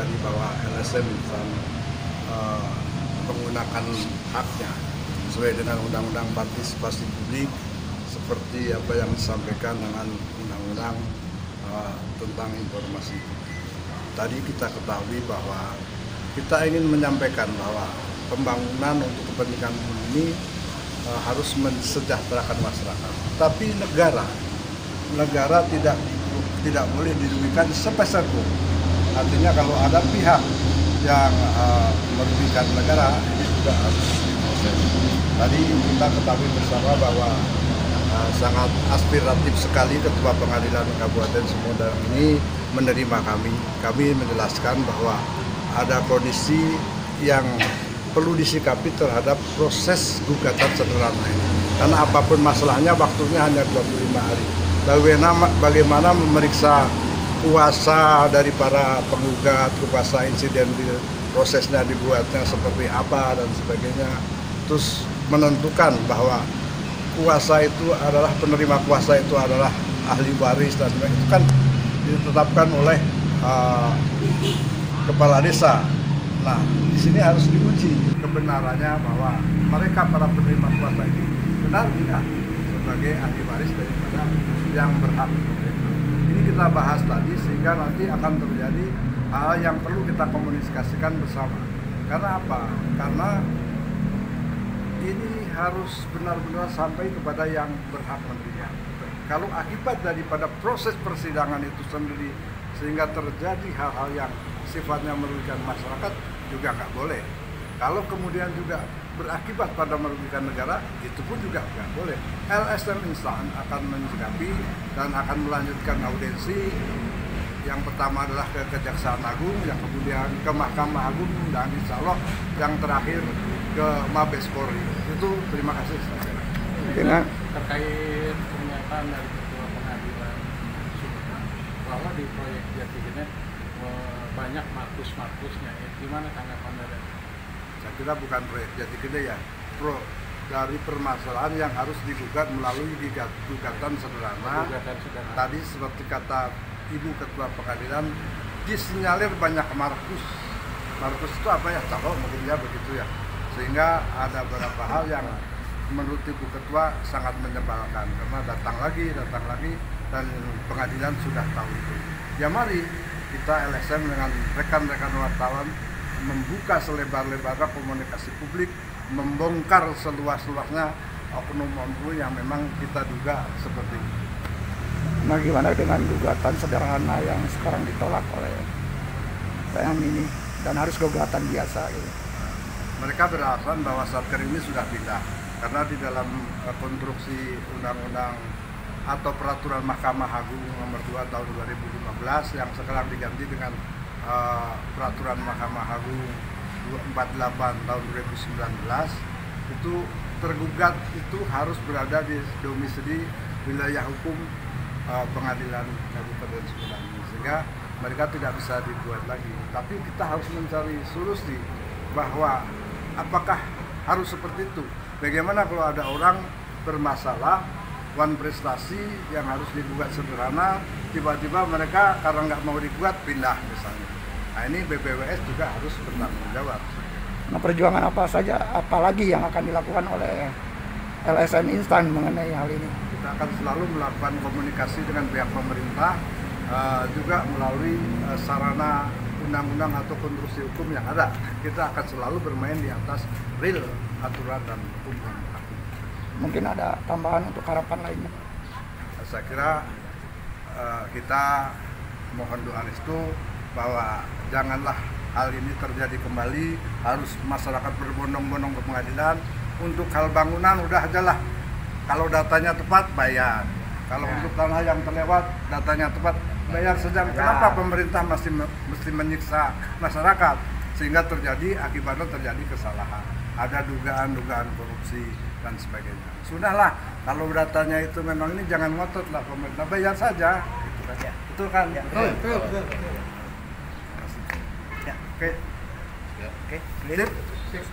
tadi bahwa LSM menggunakan haknya sesuai dengan Undang-Undang Partisipasi Publik seperti apa yang disampaikan dengan Undang-Undang tentang informasi. Tadi kita ketahui bahwa kita ingin menyampaikan bahwa pembangunan untuk kepentingan umum ini harus mensejahterakan masyarakat. Tapi negara tidak boleh dirugikan sepeser pun. Artinya kalau ada pihak yang merugikan negara, ini juga harus diproses. Tadi kita ketahui bersama bahwa sangat aspiratif sekali Ketua Pengadilan Kabupaten Sumedang ini menerima kami. Kami menjelaskan bahwa ada kondisi yang perlu disikapi terhadap proses gugatan sederhana ini. Karena apapun masalahnya waktunya hanya 25 hari. Bagaimana memeriksa kuasa dari para penggugat, kuasa insiden prosesnya dibuatnya seperti apa dan sebagainya. Terus menentukan bahwa kuasa itu adalah penerima kuasa itu adalah ahli waris dan sebagainya. Itu kan ditetapkan oleh kepala desa. Nah, di sini harus diuji kebenarannya bahwa mereka para penerima kuasa ini benar tidak sebagai ahli waris daripada yang berhak. Ini kita bahas tadi sehingga nanti akan terjadi hal yang perlu kita komunikasikan bersama. Karena apa? Karena ini harus benar-benar sampai kepada yang berhak menerima. Kalau akibat daripada proses persidangan itu sendiri sehingga terjadi hal-hal yang sifatnya merugikan masyarakat juga nggak boleh. Kalau kemudian juga berakibat pada merugikan negara, itu pun juga nggak boleh. LSM Instan akan menyikapi dan akan melanjutkan audiensi. Yang pertama adalah ke Kejaksaan Agung, yang kemudian ke Mahkamah Agung, dan insya Allah yang terakhir ke Mabes Polri. Itu terima kasih. Dengan terkait pernyataan dari Ketua Pengadilan Sumedang bahwa di proyek Jatigenet banyak markus-markusnya, gimana tanggapan dari? Saya kira bukan proyek Jatigede ya, dari permasalahan yang harus digugat melalui gugatan sederhana. Tadi seperti kata Ibu Ketua Pengadilan, disinyalir banyak markus. Markus itu apa ya? Calon mungkin ya begitu ya. Sehingga ada beberapa hal yang menurut Ibu Ketua sangat menyebalkan karena datang lagi dan pengadilan sudah tahu itu. Ya mari kita LSM dengan rekan-rekan wartawan membuka selebar-lebarnya komunikasi publik, membongkar seluas-luasnya oknum-oknum yang memang kita duga seperti ini. nah, gimana dengan gugatan sederhana yang sekarang ditolak oleh PM ini dan harus gugatan biasa gitu? Mereka beralasan bahwa Satker ini sudah pindah karena di dalam konstruksi undang-undang atau peraturan Mahkamah Agung nomor 2 tahun 2015 yang sekarang diganti dengan peraturan Mahkamah Agung 248 tahun 2019 itu tergugat itu harus berada di domisili wilayah hukum Pengadilan Kabupaten Sumedang, sehingga mereka tidak bisa dibuat lagi. Tapi kita harus mencari solusi bahwa apakah harus seperti itu? Bagaimana kalau ada orang bermasalah wan prestasi yang harus digugat sederhana, tiba-tiba mereka karena nggak mau digugat pindah misalnya. Nah ini BPWS juga harus bertanggung jawab. Nah, perjuangan apa saja, apalagi yang akan dilakukan oleh LSM Instan mengenai hal ini? Kita akan selalu melakukan komunikasi dengan pihak pemerintah, juga melalui sarana undang-undang atau konstruksi hukum yang ada. Kita akan selalu bermain di atas real aturan dan hukum yang berlaku. Mungkin ada tambahan untuk harapan lainnya? Saya kira kita mohon doa restu bahwa janganlah hal ini terjadi kembali. Harus masyarakat berbondong-bondong ke pengadilan. Untuk hal bangunan udah aja lah, kalau datanya tepat bayar, kalau untuk tanah yang terlewat datanya tepat bayar saja. Kenapa pemerintah mesti menyiksa masyarakat sehingga akibatnya terjadi kesalahan, ada dugaan korupsi dan sebagainya. Sudahlah, kalau datanya itu memang ini jangan ngotot lah, pemerintah bayar saja, gitu saja. Betul kan? Ya. Betul. Ya. Oke. Sip.